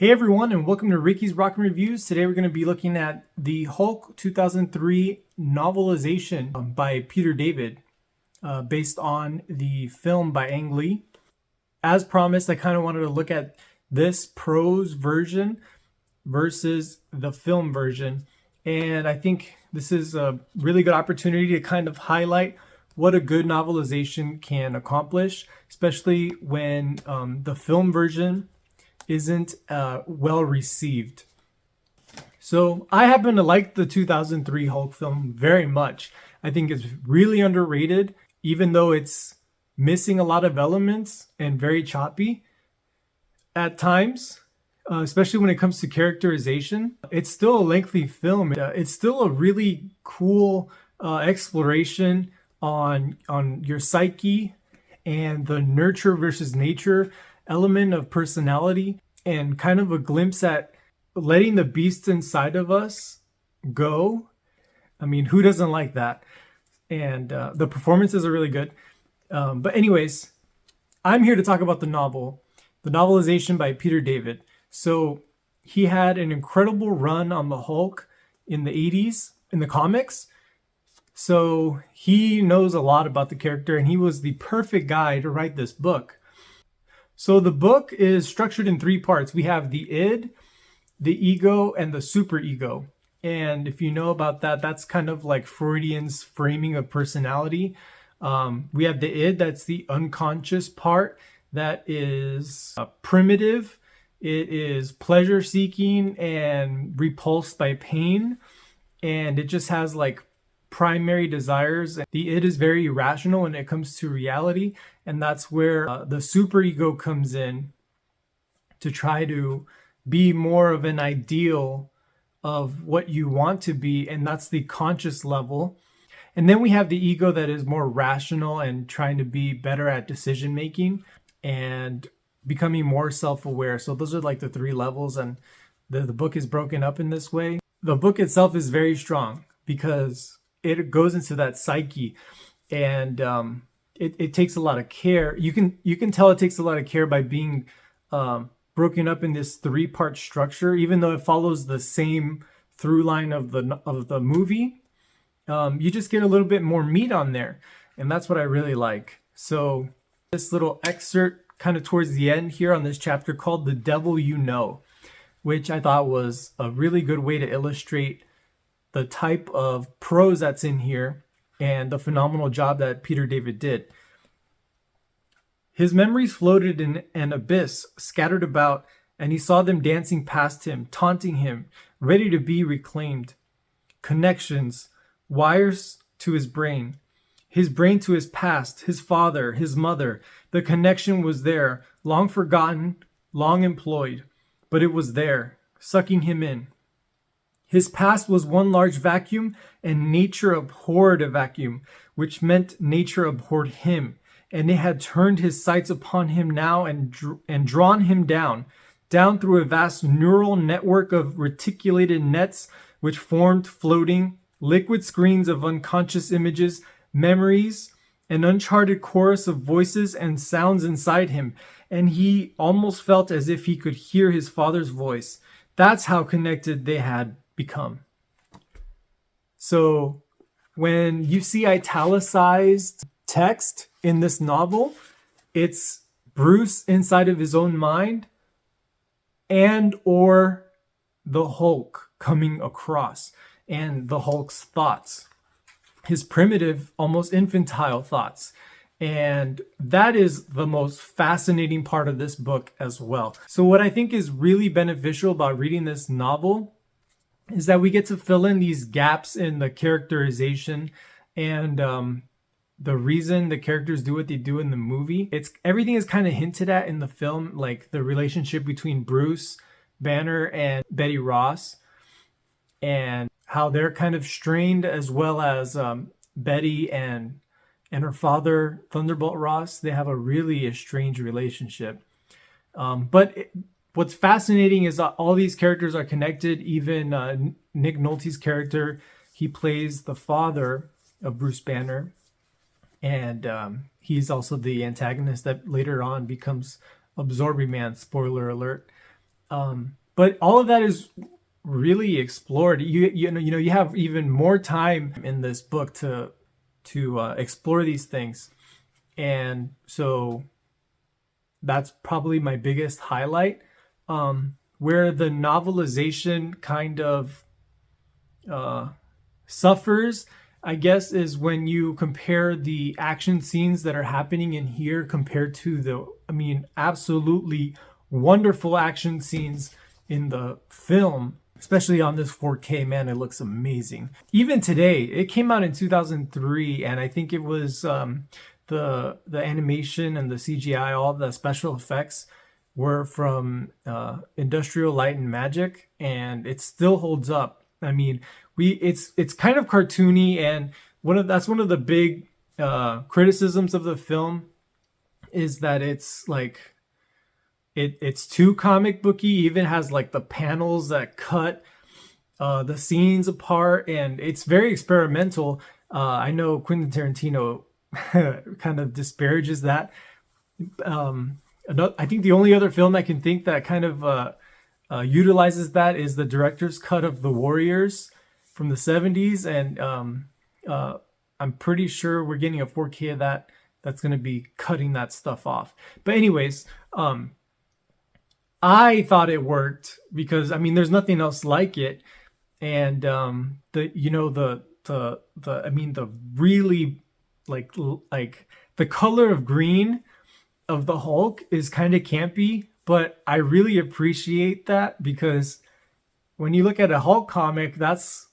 Hey everyone, and welcome to Ricky's Rockin' Reviews. Today we're going to be looking at the Hulk 2003 novelization by Peter David, based on the film by Ang Lee. As promised, I kind of wanted to look at this prose version versus the film version, and I think this is a really good opportunity to kind of highlight what a good novelization can accomplish, especially when the film version isn't well received. So I happen to like the 2003 Hulk film very much. I think it's really underrated, even though it's missing a lot of elements and very choppy at times, especially when it comes to characterization. It's still a lengthy film. It's still a really cool exploration on your psyche and the nurture versus nature element of personality, and kind of a glimpse at letting the beast inside of us go. I mean, who doesn't like that? And the performances are really good. But anyways, I'm here to talk about the novelization by Peter David. So he had an incredible run on the Hulk in the 80s in the comics. So he knows a lot about the character, and he was the perfect guy to write this book. So the book is structured in three parts. We have the id, the ego, and the superego. And if you know about that, that's kind of like Freudian's framing of personality. We have the id, that's the unconscious part, that is primitive. It is pleasure-seeking and repulsed by pain. And it just has like primary desires. The id is very irrational when it comes to reality, and that's where the superego comes in to try to be more of an ideal of what you want to be, and that's the conscious level. And then we have the ego that is more rational and trying to be better at decision making and becoming more self-aware. So those are like the three levels, and the book is broken up in this way. The book itself is very strong because it goes into that psyche, and it takes a lot of care. You can tell it takes a lot of care by being broken up in this three-part structure, even though it follows the same through line of the movie. You just get a little bit more meat on there, and that's what I really like. So this little excerpt kind of towards the end here on this chapter called "The Devil You Know," which I thought was a really good way to illustrate the type of prose that's in here and the phenomenal job that Peter David did. His memories floated in an abyss, scattered about, and he saw them dancing past him, taunting him, ready to be reclaimed. Connections, wires to his brain to his past, his father, his mother. The connection was there, long forgotten, long employed, but it was there, sucking him in. His past was one large vacuum, and nature abhorred a vacuum, which meant nature abhorred him. And it had turned his sights upon him now and drawn him down through a vast neural network of reticulated nets, which formed floating, liquid screens of unconscious images, memories, an uncharted chorus of voices and sounds inside him. And he almost felt as if he could hear his father's voice. That's how connected they had become. So when you see italicized text in this novel, it's Bruce inside of his own mind and or the Hulk coming across, and the Hulk's thoughts, his primitive, almost infantile thoughts. And that is the most fascinating part of this book as well. So what I think is really beneficial about reading this novel is that we get to fill in these gaps in the characterization and the reason the characters do what they do in the movie. Everything is kind of hinted at in the film, like the relationship between Bruce Banner and Betty Ross, and how they're kind of strained, as well as Betty and her father, Thunderbolt Ross. They have a really estranged relationship. What's fascinating is that all these characters are connected. Even Nick Nolte's character, he plays the father of Bruce Banner, and he's also the antagonist that later on becomes Absorbing Man. Spoiler alert. But all of that is really explored. You have even more time in this book to explore these things, and so that's probably my biggest highlight. Where the novelization kind of suffers, I guess, is when you compare the action scenes that are happening in here compared to absolutely wonderful action scenes in the film, especially on this 4K. Man, it looks amazing. Even today, it came out in 2003, and I think it was the animation and the CGI, all the special effects were from Industrial Light and Magic, and it still holds up. I mean, it's kind of cartoony, and that's one of the big criticisms of the film is that it's like it's too comic booky. Even has like the panels that cut the scenes apart, and it's very experimental. I know Quentin Tarantino kind of disparages that. I think the only other film I can think that kind of utilizes that is the director's cut of The Warriors from the 70s, and I'm pretty sure we're getting a 4K of that that's going to be cutting that stuff off. But anyways, I thought it worked because there's nothing else like it, and the really like the color of green of the Hulk is kind of campy, but I really appreciate that because when you look at a Hulk comic, that's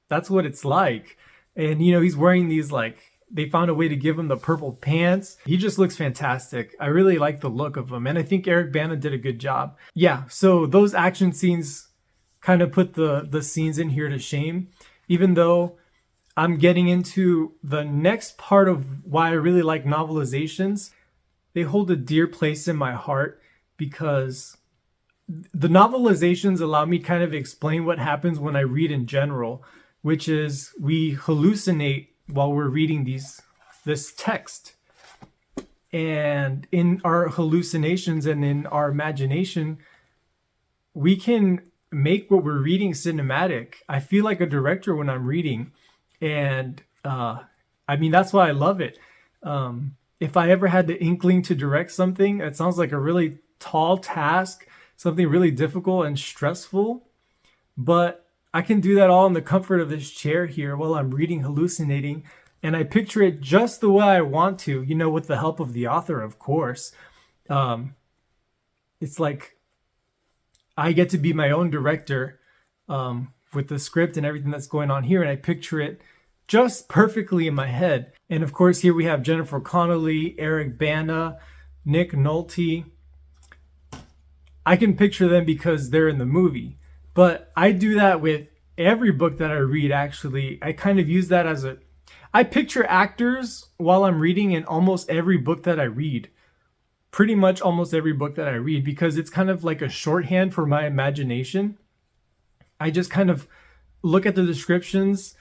what it's like. And he's wearing these, like, they found a way to give him the purple pants. He just looks fantastic. I really like the look of him, and I think Eric Bana did a good job. Yeah, so those action scenes kind of put the scenes in here to shame, even though I'm getting into the next part of why I really like novelizations. They hold a dear place in my heart because the novelizations allow me kind of explain what happens when I read in general, which is we hallucinate while we're reading this text. And in our hallucinations and in our imagination, we can make what we're reading cinematic. I feel like a director when I'm reading, and that's why I love it. If I ever had the inkling to direct something, it sounds like a really tall task, something really difficult and stressful, but I can do that all in the comfort of this chair here while I'm reading, hallucinating, and I picture it just the way I want to, with the help of the author, of course. It's like I get to be my own director with the script and everything that's going on here, and I picture it just perfectly in my head. And of course, here we have Jennifer Connelly, Eric Bana, Nick Nolte. I can picture them because they're in the movie. But I do that with every book that I read, actually. I kind of use that as I picture actors while I'm reading in almost every book that I read. Pretty much almost every book that I read, because it's kind of like a shorthand for my imagination. I just kind of look at the descriptions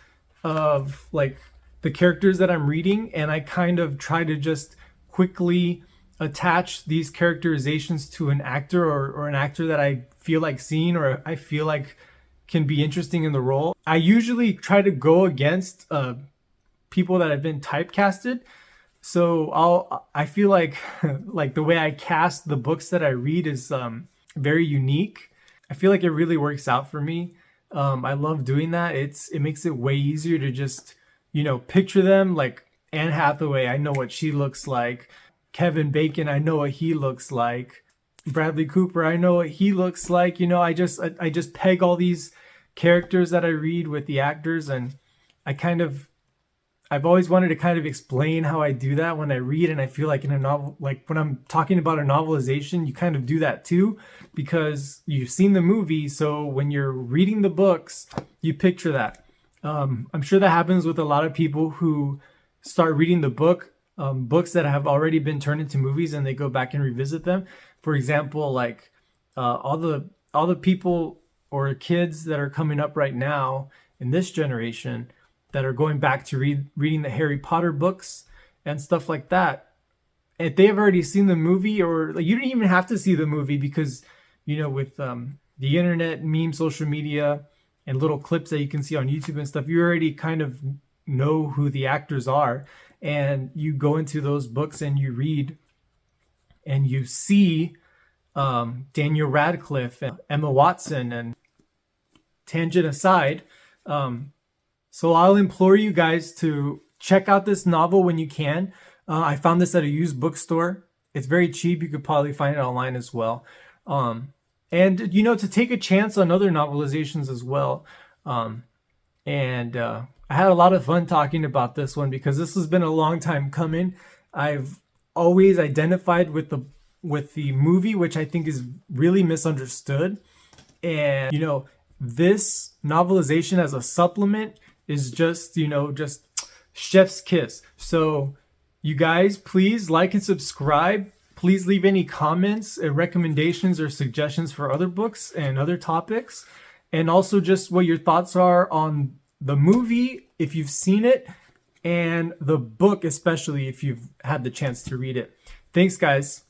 of like the characters that I'm reading, and I kind of try to just quickly attach these characterizations to an actor or an actor that I feel like seeing or I feel like can be interesting in the role. I usually try to go against people that have been typecasted. So I feel like like the way I cast the books that I read is very unique. I feel like it really works out for me. I love doing that. It makes it way easier to just, picture them. Like Anne Hathaway, I know what she looks like. Kevin Bacon, I know what he looks like. Bradley Cooper, I know what he looks like. I just peg all these characters that I read with the actors, and I've always wanted to kind of explain how I do that when I read, and I feel like in a novel, like when I'm talking about a novelization, you kind of do that too, because you've seen the movie, so when you're reading the books, you picture that. I'm sure that happens with a lot of people who start reading the books that have already been turned into movies, and they go back and revisit them. For example, like all the people or kids that are coming up right now in this generation that are going back to reading the Harry Potter books and stuff like that. If they have already seen the movie, or like, you don't even have to see the movie because, with the internet, meme, social media, and little clips that you can see on YouTube and stuff, you already kind of know who the actors are, and you go into those books and you read and you see Daniel Radcliffe and Emma Watson. And tangent aside, so I'll implore you guys to check out this novel when you can. I found this at a used bookstore. It's very cheap. You could probably find it online as well. And to take a chance on other novelizations as well. And I had a lot of fun talking about this one because this has been a long time coming. I've always identified with the movie, which I think is really misunderstood. And this novelization as a supplement is just chef's kiss. So you guys, please like and subscribe. Please leave any comments, recommendations, or suggestions for other books and other topics. And also just what your thoughts are on the movie, if you've seen it, and the book, especially if you've had the chance to read it. Thanks, guys.